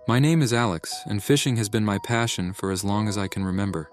My name is Alex, and fishing has been my passion for as long as I can remember.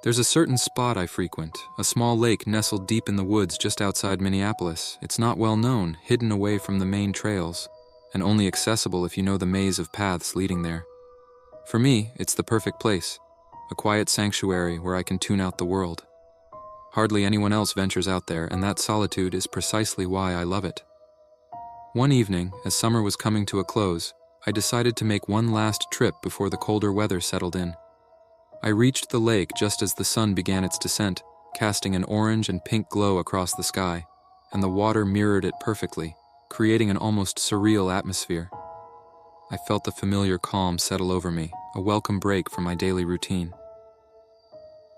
There's a certain spot I frequent, a small lake nestled deep in the woods just outside Minneapolis. It's not well known, hidden away from the main trails, and only accessible if you know the maze of paths leading there. For me, it's the perfect place, a quiet sanctuary where I can tune out the world. Hardly anyone else ventures out there, and that solitude is precisely why I love it. One evening, as summer was coming to a close, I decided to make one last trip before the colder weather settled in. I reached the lake just as the sun began its descent, casting an orange and pink glow across the sky, and the water mirrored it perfectly, creating an almost surreal atmosphere. I felt the familiar calm settle over me, a welcome break from my daily routine.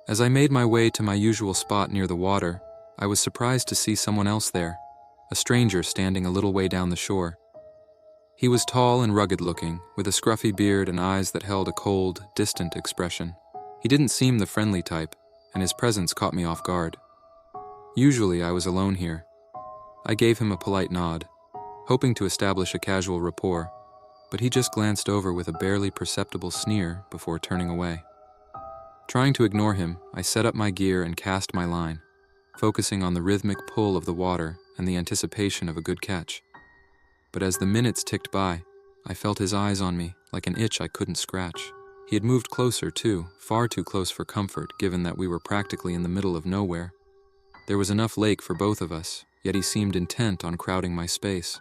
As I made my way to my usual spot near the water, I was surprised to see someone else there, a stranger standing a little way down the shore. He was tall and rugged-looking, with a scruffy beard and eyes that held a cold, distant expression. He didn't seem the friendly type, and his presence caught me off guard. Usually I was alone here. I gave him a polite nod, hoping to establish a casual rapport, but he just glanced over with a barely perceptible sneer before turning away. Trying to ignore him, I set up my gear and cast my line, focusing on the rhythmic pull of the water and the anticipation of a good catch. But as the minutes ticked by, I felt his eyes on me like an itch I couldn't scratch. He had moved closer, too, far too close for comfort, given that we were practically in the middle of nowhere. There was enough lake for both of us, yet he seemed intent on crowding my space.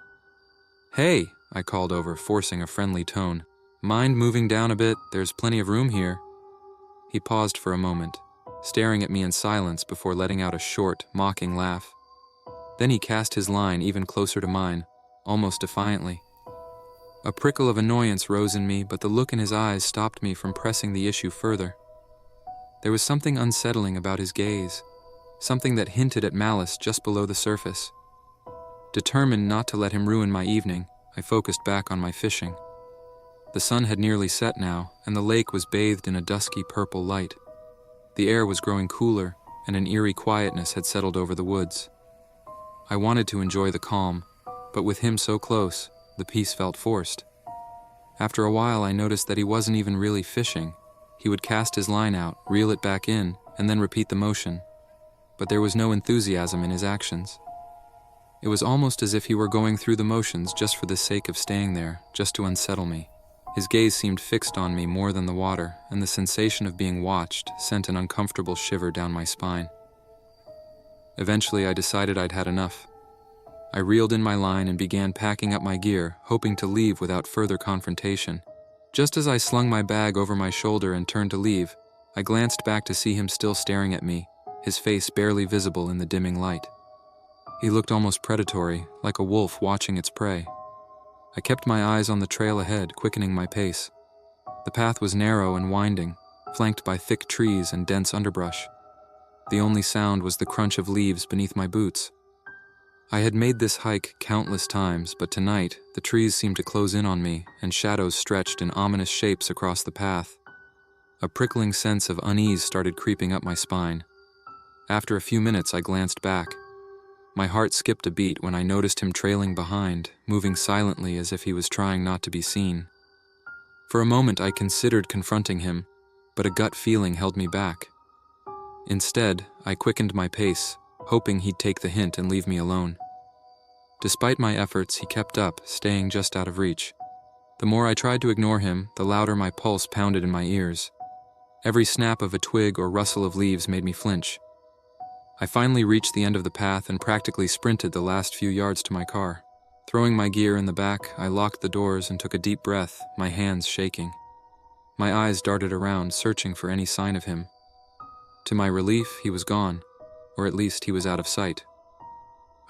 "Hey," I called over, forcing a friendly tone. "Mind moving down a bit? There's plenty of room here." He paused for a moment, staring at me in silence before letting out a short, mocking laugh. Then he cast his line even closer to mine, almost defiantly. A prickle of annoyance rose in me, but the look in his eyes stopped me from pressing the issue further. There was something unsettling about his gaze, something that hinted at malice just below the surface. Determined not to let him ruin my evening, I focused back on my fishing. The sun had nearly set now, and the lake was bathed in a dusky purple light. The air was growing cooler, and an eerie quietness had settled over the woods. I wanted to enjoy the calm, but with him so close, the peace felt forced. After a while, I noticed that he wasn't even really fishing. He would cast his line out, reel it back in, and then repeat the motion. But there was no enthusiasm in his actions. It was almost as if he were going through the motions just for the sake of staying there, just to unsettle me. His gaze seemed fixed on me more than the water, and the sensation of being watched sent an uncomfortable shiver down my spine. Eventually, I decided I'd had enough. I reeled in my line and began packing up my gear, hoping to leave without further confrontation. Just as I slung my bag over my shoulder and turned to leave, I glanced back to see him still staring at me, his face barely visible in the dimming light. He looked almost predatory, like a wolf watching its prey. I kept my eyes on the trail ahead, quickening my pace. The path was narrow and winding, flanked by thick trees and dense underbrush. The only sound was the crunch of leaves beneath my boots. I had made this hike countless times, but tonight, the trees seemed to close in on me, and shadows stretched in ominous shapes across the path. A prickling sense of unease started creeping up my spine. After a few minutes, I glanced back. My heart skipped a beat when I noticed him trailing behind, moving silently as if he was trying not to be seen. For a moment, I considered confronting him, but a gut feeling held me back. Instead, I quickened my pace, hoping he'd take the hint and leave me alone. Despite my efforts, he kept up, staying just out of reach. The more I tried to ignore him, the louder my pulse pounded in my ears. Every snap of a twig or rustle of leaves made me flinch. I finally reached the end of the path and practically sprinted the last few yards to my car. Throwing my gear in the back, I locked the doors and took a deep breath, my hands shaking. My eyes darted around, searching for any sign of him. To my relief, he was gone, or at least he was out of sight.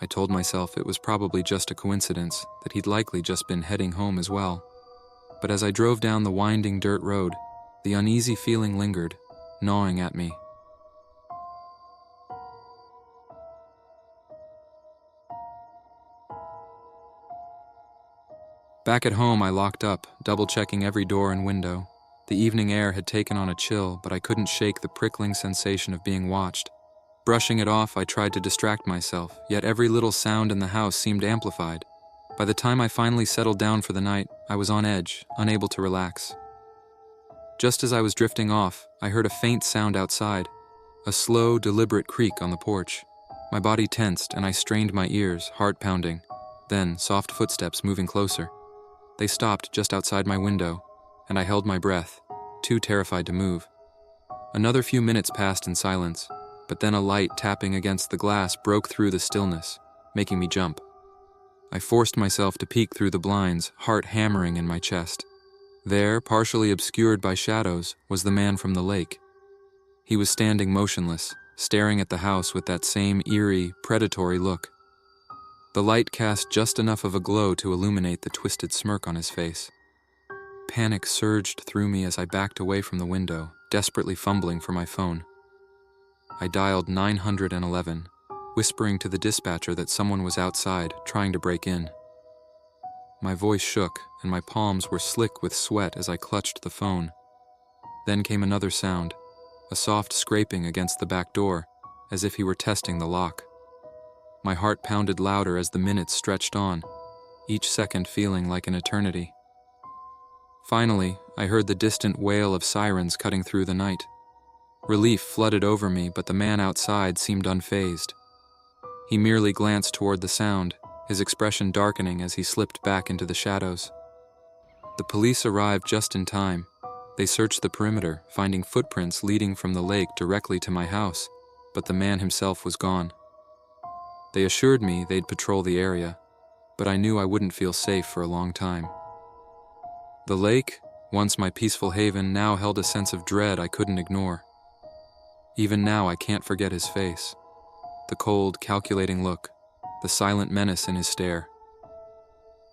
I told myself it was probably just a coincidence, that he'd likely just been heading home as well. But as I drove down the winding dirt road, the uneasy feeling lingered, gnawing at me. Back at home, I locked up, double-checking every door and window. The evening air had taken on a chill, but I couldn't shake the prickling sensation of being watched. Brushing it off, I tried to distract myself, yet every little sound in the house seemed amplified. By the time I finally settled down for the night, I was on edge, unable to relax. Just as I was drifting off, I heard a faint sound outside, a slow, deliberate creak on the porch. My body tensed and I strained my ears, heart pounding. Then, soft footsteps moving closer. They stopped just outside my window, and I held my breath, too terrified to move. Another few minutes passed in silence, but then a light tapping against the glass broke through the stillness, making me jump. I forced myself to peek through the blinds, heart hammering in my chest. There, partially obscured by shadows, was the man from the lake. He was standing motionless, staring at the house with that same eerie, predatory look. The light cast just enough of a glow to illuminate the twisted smirk on his face. Panic surged through me as I backed away from the window, desperately fumbling for my phone. I dialed 911, whispering to the dispatcher that someone was outside, trying to break in. My voice shook, and my palms were slick with sweat as I clutched the phone. Then came another sound, a soft scraping against the back door, as if he were testing the lock. My heart pounded louder as the minutes stretched on, each second feeling like an eternity. Finally, I heard the distant wail of sirens cutting through the night. Relief flooded over me, but the man outside seemed unfazed. He merely glanced toward the sound, his expression darkening as he slipped back into the shadows. The police arrived just in time. They searched the perimeter, finding footprints leading from the lake directly to my house, but the man himself was gone. They assured me they'd patrol the area, but I knew I wouldn't feel safe for a long time. The lake, once my peaceful haven, now held a sense of dread I couldn't ignore. Even now I can't forget his face. The cold, calculating look, the silent menace in his stare.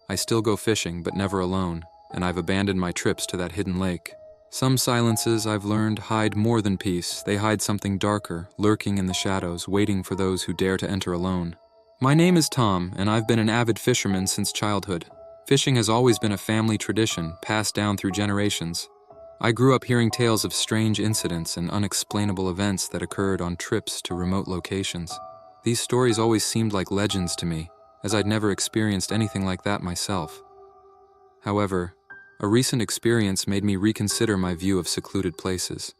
I still go fishing, but never alone, and I've abandoned my trips to that hidden lake. Some silences, I've learned, hide more than peace. They hide something darker, lurking in the shadows, waiting for those who dare to enter alone. My name is Tom, and I've been an avid fisherman since childhood. Fishing has always been a family tradition, passed down through generations. I grew up hearing tales of strange incidents and unexplainable events that occurred on trips to remote locations. These stories always seemed like legends to me, as I'd never experienced anything like that myself. However, a recent experience made me reconsider my view of secluded places.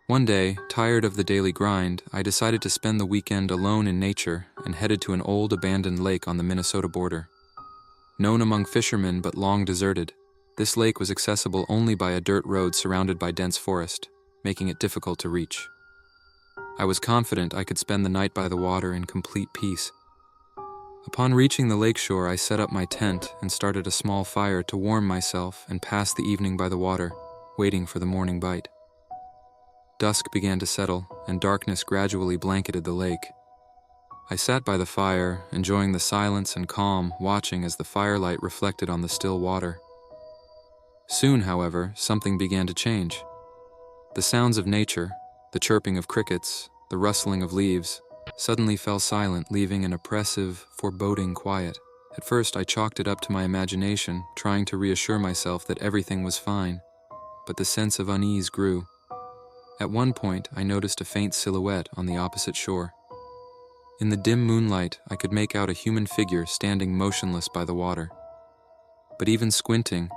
One day, tired of the daily grind, I decided to spend the weekend alone in nature and headed to an old abandoned lake on the Minnesota border. Known among fishermen but long deserted, this lake was accessible only by a dirt road surrounded by dense forest, making it difficult to reach. I was confident I could spend the night by the water in complete peace. Upon reaching the lakeshore, I set up my tent and started a small fire to warm myself and pass the evening by the water, waiting for the morning bite. Dusk began to settle, and darkness gradually blanketed the lake. I sat by the fire, enjoying the silence and calm, watching as the firelight reflected on the still water. Soon, however, something began to change. The sounds of nature, the chirping of crickets, the rustling of leaves, suddenly fell silent, leaving an oppressive, foreboding quiet. At first, I chalked it up to my imagination, trying to reassure myself that everything was fine, but the sense of unease grew. At one point, I noticed a faint silhouette on the opposite shore. In the dim moonlight, I could make out a human figure standing motionless by the water. But even squinting,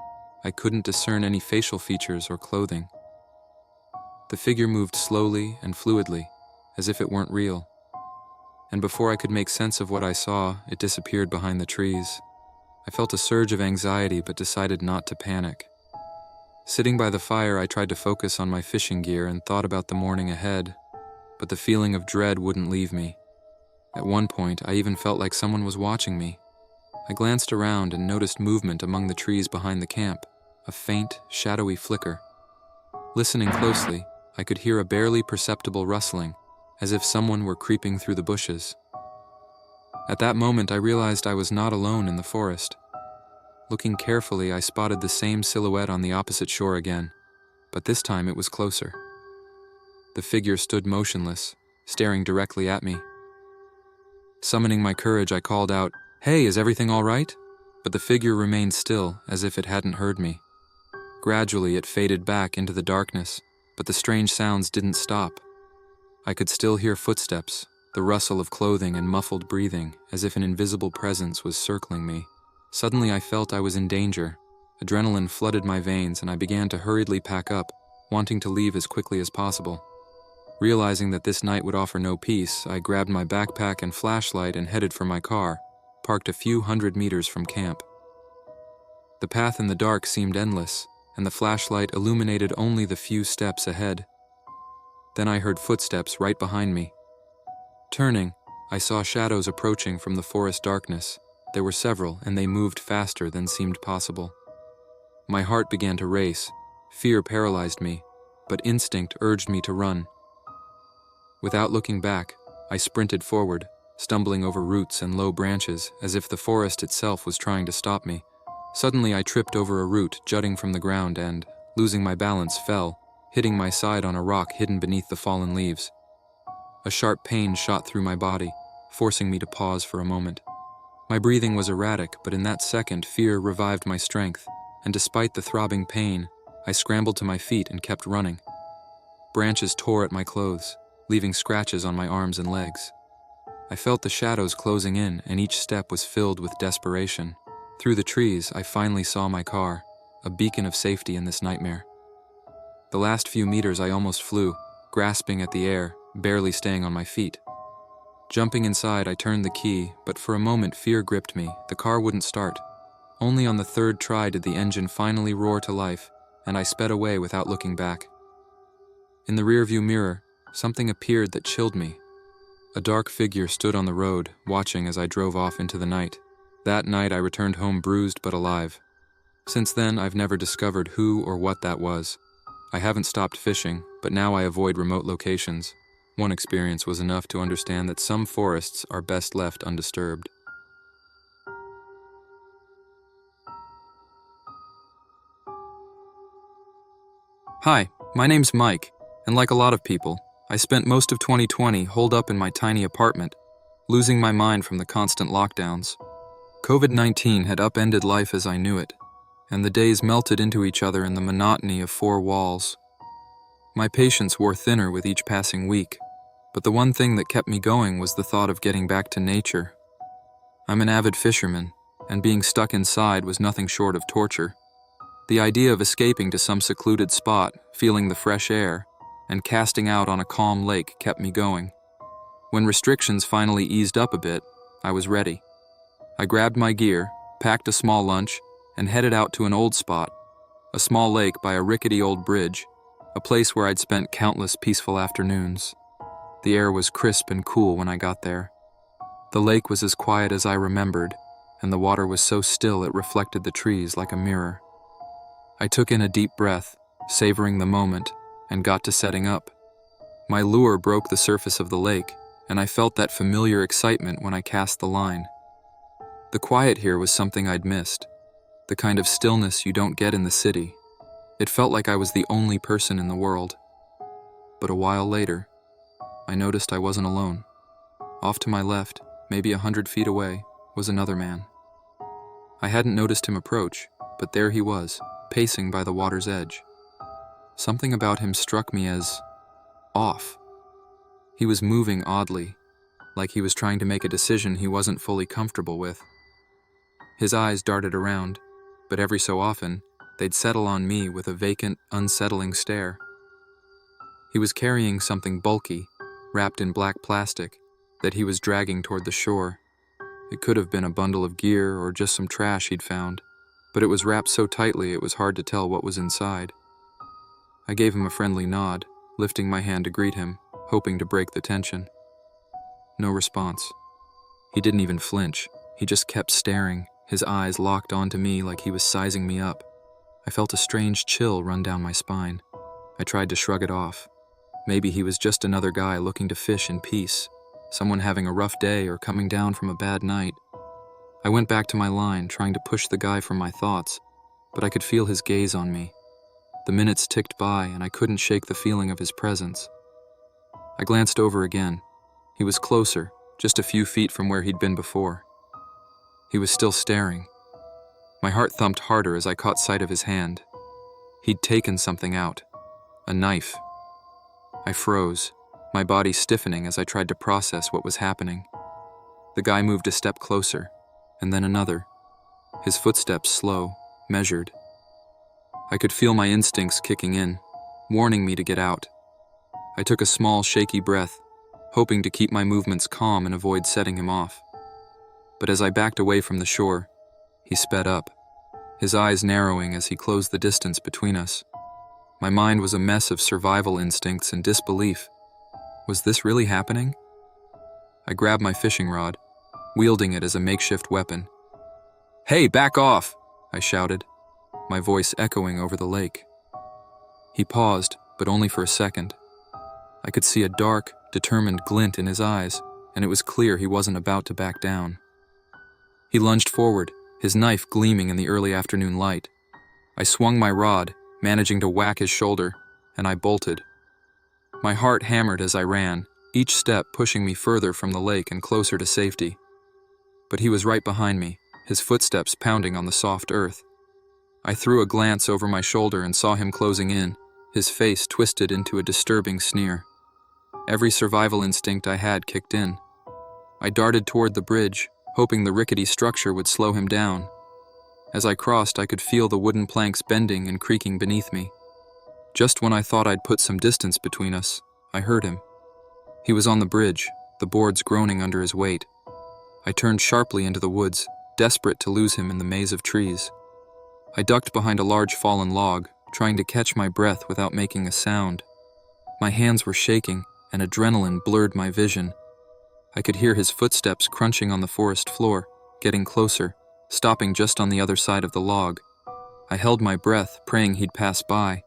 I couldn't discern any facial features or clothing. The figure moved slowly and fluidly, as if it weren't real. And before I could make sense of what I saw, it disappeared behind the trees. I felt a surge of anxiety but decided not to panic. Sitting by the fire, I tried to focus on my fishing gear and thought about the morning ahead, but the feeling of dread wouldn't leave me. At one point, I even felt like someone was watching me. I glanced around and noticed movement among the trees behind the camp, a faint, shadowy flicker. Listening closely, I could hear a barely perceptible rustling, as if someone were creeping through the bushes. At that moment, I realized I was not alone in the forest. Looking carefully, I spotted the same silhouette on the opposite shore again, but this time it was closer. The figure stood motionless, staring directly at me. Summoning my courage, I called out, "Hey, is everything all right?" But the figure remained still, as if it hadn't heard me. Gradually, it faded back into the darkness, but the strange sounds didn't stop. I could still hear footsteps, the rustle of clothing and muffled breathing, as if an invisible presence was circling me. Suddenly I felt I was in danger. Adrenaline flooded my veins and I began to hurriedly pack up, wanting to leave as quickly as possible. Realizing that this night would offer no peace, I grabbed my backpack and flashlight and headed for my car, parked a few hundred meters from camp. The path in the dark seemed endless, and the flashlight illuminated only the few steps ahead. Then I heard footsteps right behind me. Turning, I saw shadows approaching from the forest darkness. There were several, and they moved faster than seemed possible. My heart began to race. Fear paralyzed me, but instinct urged me to run. Without looking back, I sprinted forward, stumbling over roots and low branches as if the forest itself was trying to stop me. Suddenly I tripped over a root jutting from the ground and, losing my balance, fell, hitting my side on a rock hidden beneath the fallen leaves. A sharp pain shot through my body, forcing me to pause for a moment. My breathing was erratic, but in that second, fear revived my strength, and despite the throbbing pain, I scrambled to my feet and kept running. Branches tore at my clothes, leaving scratches on my arms and legs. I felt the shadows closing in, and each step was filled with desperation. Through the trees, I finally saw my car, a beacon of safety in this nightmare. The last few meters I almost flew, grasping at the air, barely staying on my feet. Jumping inside, I turned the key, but for a moment fear gripped me. The car wouldn't start. Only on the third try did the engine finally roar to life, and I sped away without looking back. In the rearview mirror, something appeared that chilled me. A dark figure stood on the road, watching as I drove off into the night. That night I returned home bruised but alive. Since then, I've never discovered who or what that was. I haven't stopped fishing, but now I avoid remote locations. One experience was enough to understand that some forests are best left undisturbed. Hi, my name's Mike, and like a lot of people, I spent most of 2020 holed up in my tiny apartment, losing my mind from the constant lockdowns. COVID-19 had upended life as I knew it, and the days melted into each other in the monotony of four walls. My patience wore thinner with each passing week, but the one thing that kept me going was the thought of getting back to nature. I'm an avid fisherman, and being stuck inside was nothing short of torture. The idea of escaping to some secluded spot, feeling the fresh air, and casting out on a calm lake kept me going. When restrictions finally eased up a bit, I was ready. I grabbed my gear, packed a small lunch, and headed out to an old spot, a small lake by a rickety old bridge, a place where I'd spent countless peaceful afternoons. The air was crisp and cool when I got there. The lake was as quiet as I remembered, and the water was so still it reflected the trees like a mirror. I took in a deep breath, savoring the moment, and got to setting up. My lure broke the surface of the lake, and I felt that familiar excitement when I cast the line. The quiet here was something I'd missed, the kind of stillness you don't get in the city. It felt like I was the only person in the world. But a while later, I noticed I wasn't alone. Off to my left, maybe 100 feet away, was another man. I hadn't noticed him approach, but there he was, pacing by the water's edge. Something about him struck me as off. He was moving oddly, like he was trying to make a decision he wasn't fully comfortable with. His eyes darted around, but every so often, they'd settle on me with a vacant, unsettling stare. He was carrying something bulky, wrapped in black plastic, that he was dragging toward the shore. It could have been a bundle of gear or just some trash he'd found, but it was wrapped so tightly it was hard to tell what was inside. I gave him a friendly nod, lifting my hand to greet him, hoping to break the tension. No response. He didn't even flinch. He just kept staring, his eyes locked onto me like he was sizing me up. I felt a strange chill run down my spine. I tried to shrug it off. Maybe he was just another guy looking to fish in peace, someone having a rough day or coming down from a bad night. I went back to my line, trying to push the guy from my thoughts, but I could feel his gaze on me. The minutes ticked by, and I couldn't shake the feeling of his presence. I glanced over again. He was closer, just a few feet from where he'd been before. He was still staring. My heart thumped harder as I caught sight of his hand. He'd taken something out. A knife. I froze, my body stiffening as I tried to process what was happening. The guy moved a step closer, and then another, his footsteps slow, measured. I could feel my instincts kicking in, warning me to get out. I took a small, shaky breath, hoping to keep my movements calm and avoid setting him off. But as I backed away from the shore, he sped up, his eyes narrowing as he closed the distance between us. My mind was a mess of survival instincts and disbelief. Was this really happening? I grabbed my fishing rod, wielding it as a makeshift weapon. "Hey, back off!" I shouted, my voice echoing over the lake. He paused, but only for a second. I could see a dark, determined glint in his eyes, and it was clear he wasn't about to back down. He lunged forward, his knife gleaming in the early afternoon light. I swung my rod, managing to whack his shoulder, and I bolted. My heart hammered as I ran, each step pushing me further from the lake and closer to safety. But he was right behind me, his footsteps pounding on the soft earth. I threw a glance over my shoulder and saw him closing in, his face twisted into a disturbing sneer. Every survival instinct I had kicked in. I darted toward the bridge, hoping the rickety structure would slow him down. As I crossed, I could feel the wooden planks bending and creaking beneath me. Just when I thought I'd put some distance between us, I heard him. He was on the bridge, the boards groaning under his weight. I turned sharply into the woods, desperate to lose him in the maze of trees. I ducked behind a large fallen log, trying to catch my breath without making a sound. My hands were shaking, and adrenaline blurred my vision. I could hear his footsteps crunching on the forest floor, getting closer, stopping just on the other side of the log. I held my breath, praying he'd pass by,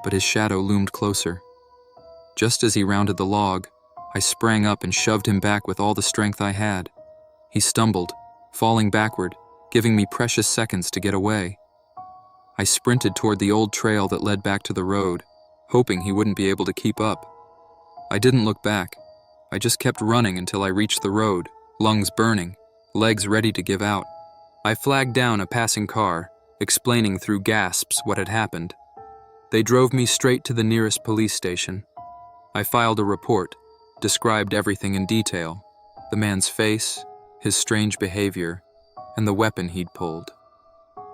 but his shadow loomed closer. Just as he rounded the log, I sprang up and shoved him back with all the strength I had. He stumbled, falling backward, giving me precious seconds to get away. I sprinted toward the old trail that led back to the road, hoping he wouldn't be able to keep up. I didn't look back. I just kept running until I reached the road, lungs burning, legs ready to give out. I flagged down a passing car, explaining through gasps what had happened. They drove me straight to the nearest police station. I filed a report, described everything in detail, the man's face, his strange behavior, and the weapon he'd pulled.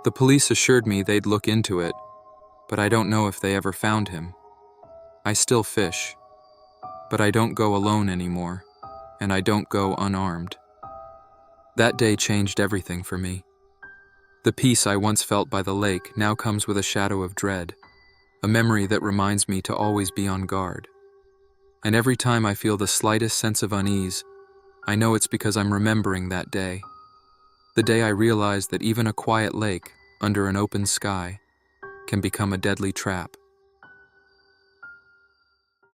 The police assured me they'd look into it, but I don't know if they ever found him. I still fish, but I don't go alone anymore, and I don't go unarmed. That day changed everything for me. The peace I once felt by the lake now comes with a shadow of dread, a memory that reminds me to always be on guard. And every time I feel the slightest sense of unease, I know it's because I'm remembering that day. The day I realized that even a quiet lake, under an open sky, can become a deadly trap.